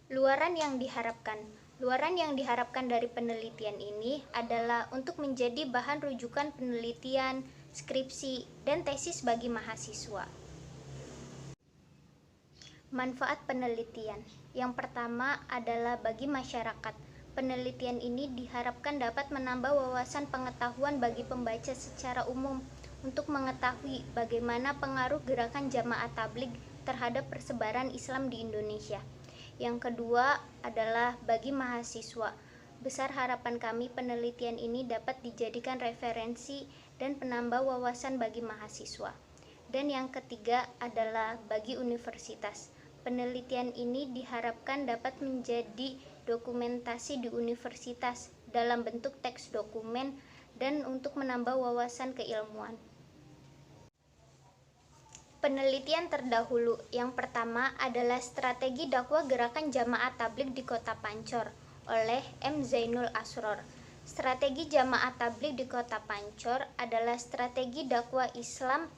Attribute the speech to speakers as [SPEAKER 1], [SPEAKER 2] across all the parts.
[SPEAKER 1] Luaran yang diharapkan. Luaran yang diharapkan dari penelitian ini adalah untuk menjadi bahan rujukan penelitian, skripsi, dan tesis bagi mahasiswa. Manfaat penelitian. Yang pertama adalah bagi masyarakat. Penelitian ini diharapkan dapat menambah wawasan pengetahuan bagi pembaca secara umum untuk mengetahui bagaimana pengaruh gerakan jamaah tabligh terhadap persebaran Islam di Indonesia. Yang kedua adalah bagi mahasiswa. Besar harapan kami penelitian ini dapat dijadikan referensi dan penambah wawasan bagi mahasiswa. Dan yang ketiga adalah bagi universitas. Penelitian ini diharapkan dapat menjadi dokumentasi di universitas dalam bentuk teks dokumen dan untuk menambah wawasan keilmuan. Penelitian terdahulu. Yang pertama adalah strategi dakwah gerakan jamaah tabligh di Kota Pancor oleh M. Zainul Asror. Strategi jamaah tabligh di Kota Pancor adalah strategi dakwah Islam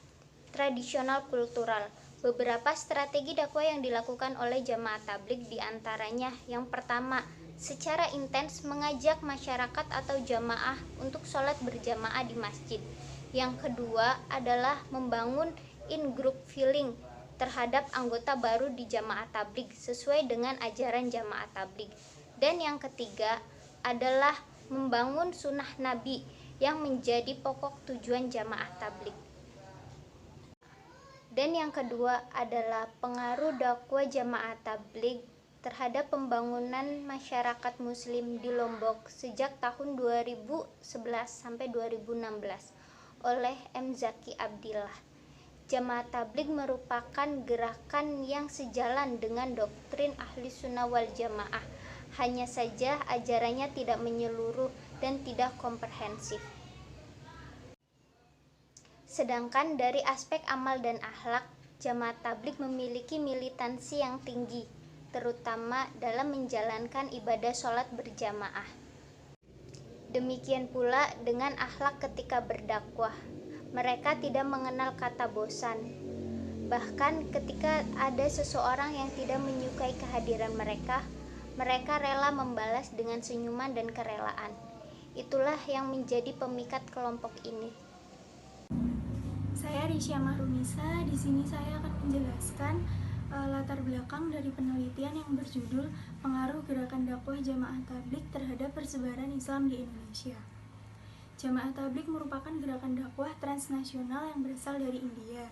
[SPEAKER 1] tradisional kultural. Beberapa strategi dakwah yang dilakukan oleh jamaah tabligh diantaranya: yang pertama, secara intens mengajak masyarakat atau jamaah untuk sholat berjamaah di masjid. Yang kedua adalah membangun in-group feeling terhadap anggota baru di jamaah tabligh sesuai dengan ajaran jamaah tabligh. Dan yang ketiga adalah membangun sunnah Nabi yang menjadi pokok tujuan jamaah tabligh. Dan yang kedua adalah pengaruh dakwah jamaah tabligh terhadap pembangunan masyarakat muslim di Lombok sejak tahun 2011 sampai 2016 oleh M. Zaki Abdillah. Jamaah tabligh merupakan gerakan yang sejalan dengan doktrin Ahli Sunnah wal Jamaah. Hanya saja ajarannya tidak menyeluruh dan tidak komprehensif. Sedangkan dari aspek amal dan akhlak, jamaah tabligh memiliki militansi yang tinggi, terutama dalam menjalankan ibadah sholat berjamaah. Demikian pula dengan akhlak ketika berdakwah. Mereka tidak mengenal kata bosan. Bahkan ketika ada seseorang yang tidak menyukai kehadiran mereka, mereka rela membalas dengan senyuman dan kerelaan. Itulah yang menjadi pemikat kelompok ini.
[SPEAKER 2] Saya Risya Mahrunisa. Di sini saya akan menjelaskan latar belakang dari penelitian yang berjudul Pengaruh Gerakan Dakwah Jamaah Tabligh Terhadap Persebaran Islam di Indonesia. Jamaah tabligh merupakan gerakan dakwah transnasional yang berasal dari India.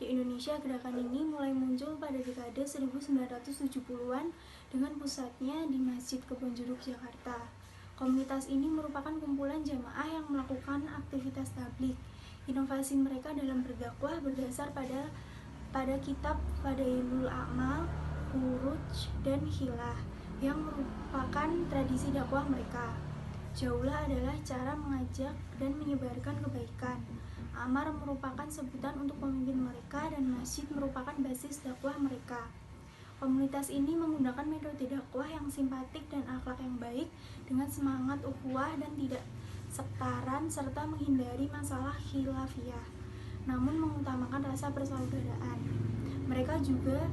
[SPEAKER 2] Di Indonesia, gerakan ini mulai muncul pada dekade 1970-an dengan pusatnya di Masjid Kebonjeruk, Jakarta. Komunitas ini merupakan kumpulan jamaah yang melakukan aktivitas tabligh. Inovasi mereka dalam berdakwah berdasar pada kitab Fadailul A'mal, Khuruj, dan Hilah yang merupakan tradisi dakwah mereka. Jaulah adalah cara mengajak dan menyebarkan kebaikan. Amar merupakan sebutan untuk pemimpin mereka dan masjid merupakan basis dakwah mereka. Komunitas ini menggunakan metode dakwah yang simpatik dan akhlak yang baik dengan semangat ukhuwah dan tidak sektaran serta menghindari masalah khilafiyah, namun mengutamakan rasa persaudaraan. Mereka juga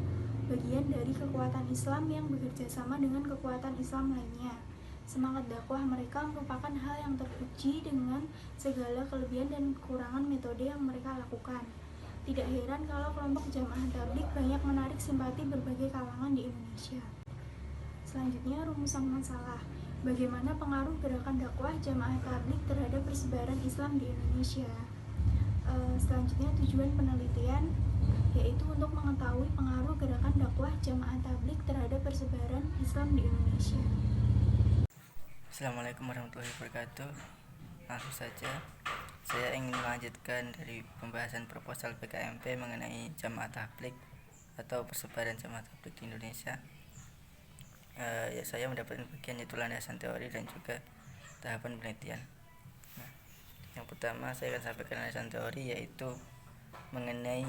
[SPEAKER 2] bagian dari kekuatan Islam yang bekerja sama dengan kekuatan Islam lainnya. Semangat dakwah mereka merupakan hal yang terpuji dengan segala kelebihan dan kekurangan metode yang mereka lakukan. Tidak heran kalau kelompok jamaah tabligh banyak menarik simpati berbagai kalangan di Indonesia. Selanjutnya, rumusan masalah. Bagaimana pengaruh gerakan dakwah jamaah tabligh terhadap persebaran Islam di Indonesia? Selanjutnya, tujuan penelitian yaitu untuk mengetahui pengaruh gerakan dakwah jamaah tabligh terhadap persebaran Islam di Indonesia.
[SPEAKER 3] Assalamualaikum warahmatullahi wabarakatuh. Langsung saja, saya ingin melanjutkan dari pembahasan proposal PKMP mengenai jamaah tabligh atau persebaran jamaah tabligh di Indonesia. Saya mendapatkan bagian yaitu landasan teori dan juga tahapan penelitian. Yang pertama saya akan sampaikan landasan teori yaitu mengenai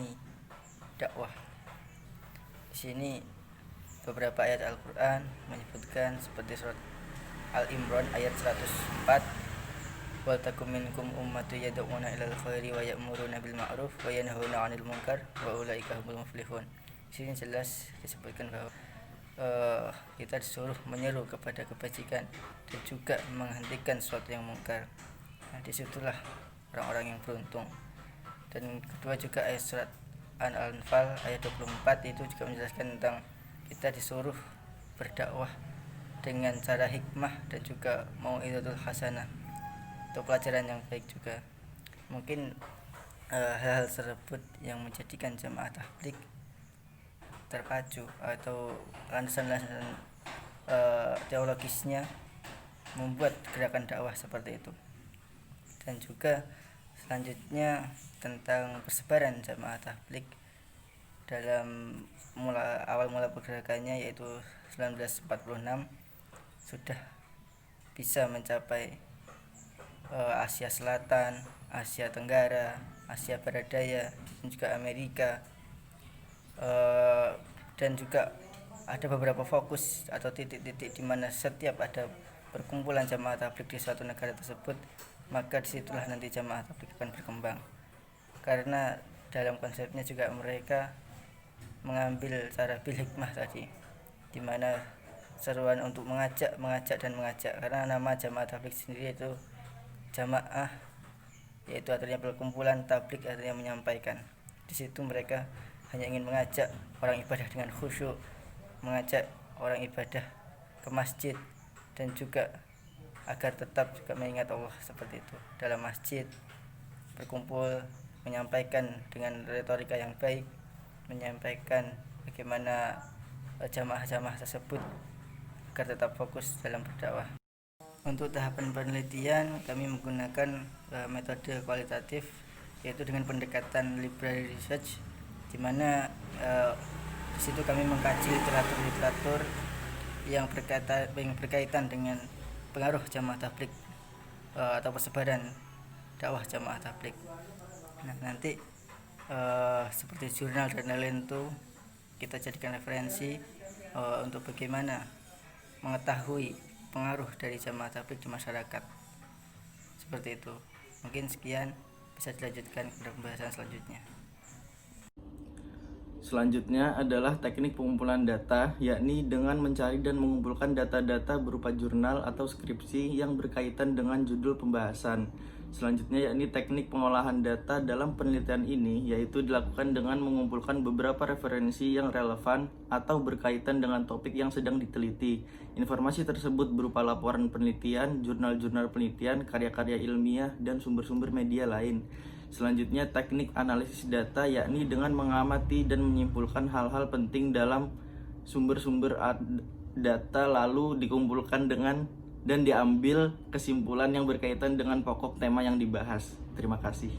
[SPEAKER 3] dakwah. Di sini beberapa ayat Al-Quran menyebutkan seperti surat Al-Imran ayat 104, wal takum minkum ummatun yad'una ilal khairi wa ya'muruna bil ma'ruf wa yanhauna 'anil munkar wa ulaika humul muflihun. Di sini jelas disebutkan bahwa kita disuruh menyeru kepada kebajikan dan juga menghentikan sesuatu yang mungkar. Nah, disitulah orang-orang yang beruntung. Dan kedua juga ayat surat Al-Anfal ayat 24 itu juga menjelaskan tentang kita disuruh berdakwah dengan cara hikmah dan juga mau'izatul hasanah, atau pelajaran yang baik juga. Mungkin hal-hal tersebut yang menjadikan jamaah tabligh terpacu, atau landasan-landasan teologisnya membuat gerakan dakwah seperti itu. Dan juga selanjutnya tentang persebaran jamaah tabligh dalam awal mula pergerakannya, yaitu 1946 sudah bisa mencapai Asia Selatan, Asia Tenggara, Asia Barat Daya, dan juga Amerika. Dan juga ada beberapa fokus atau titik-titik di mana setiap ada perkumpulan jamaah tabligh di suatu negara tersebut, maka disitulah nanti jamaah tabligh akan berkembang. Karena dalam konsepnya juga mereka mengambil cara bil hikmah tadi, di mana seruan untuk mengajak dan mengajak. Karena nama jamaah tabligh sendiri itu jamaah, yaitu artinya perkumpulan, tabligh artinya menyampaikan. Di situ mereka hanya ingin mengajak orang ibadah dengan khusyuk, mengajak orang ibadah ke masjid, dan juga agar tetap juga mengingat Allah seperti itu dalam masjid, berkumpul, menyampaikan dengan retorika yang baik, menyampaikan bagaimana jamaah-jamaah tersebut agar tetap fokus dalam berdakwah. Untuk tahapan penelitian kami menggunakan metode kualitatif, yaitu dengan pendekatan library research, di mana di situ kami mengkaji literatur yang berkaitan dengan pengaruh jamaah tabligh atau persebaran dakwah jamaah tabligh. Nah, nanti seperti jurnal dan lain-lain itu kita jadikan referensi untuk bagaimana mengetahui pengaruh dari jamaah tabligh di masyarakat. Seperti itu. Mungkin sekian, bisa dilanjutkan ke pembahasan selanjutnya.
[SPEAKER 4] Selanjutnya adalah teknik pengumpulan data, yakni dengan mencari dan mengumpulkan data-data berupa jurnal atau skripsi yang berkaitan dengan judul pembahasan. Selanjutnya yakni teknik pengolahan data dalam penelitian ini, yaitu dilakukan dengan mengumpulkan beberapa referensi yang relevan atau berkaitan dengan topik yang sedang diteliti. Informasi tersebut berupa laporan penelitian, jurnal-jurnal penelitian, karya-karya ilmiah, dan sumber-sumber media lain. Selanjutnya teknik analisis data, yakni dengan mengamati dan menyimpulkan hal-hal penting dalam sumber-sumber data, lalu dikumpulkan dan diambil kesimpulan yang berkaitan dengan pokok tema yang dibahas. Terima kasih.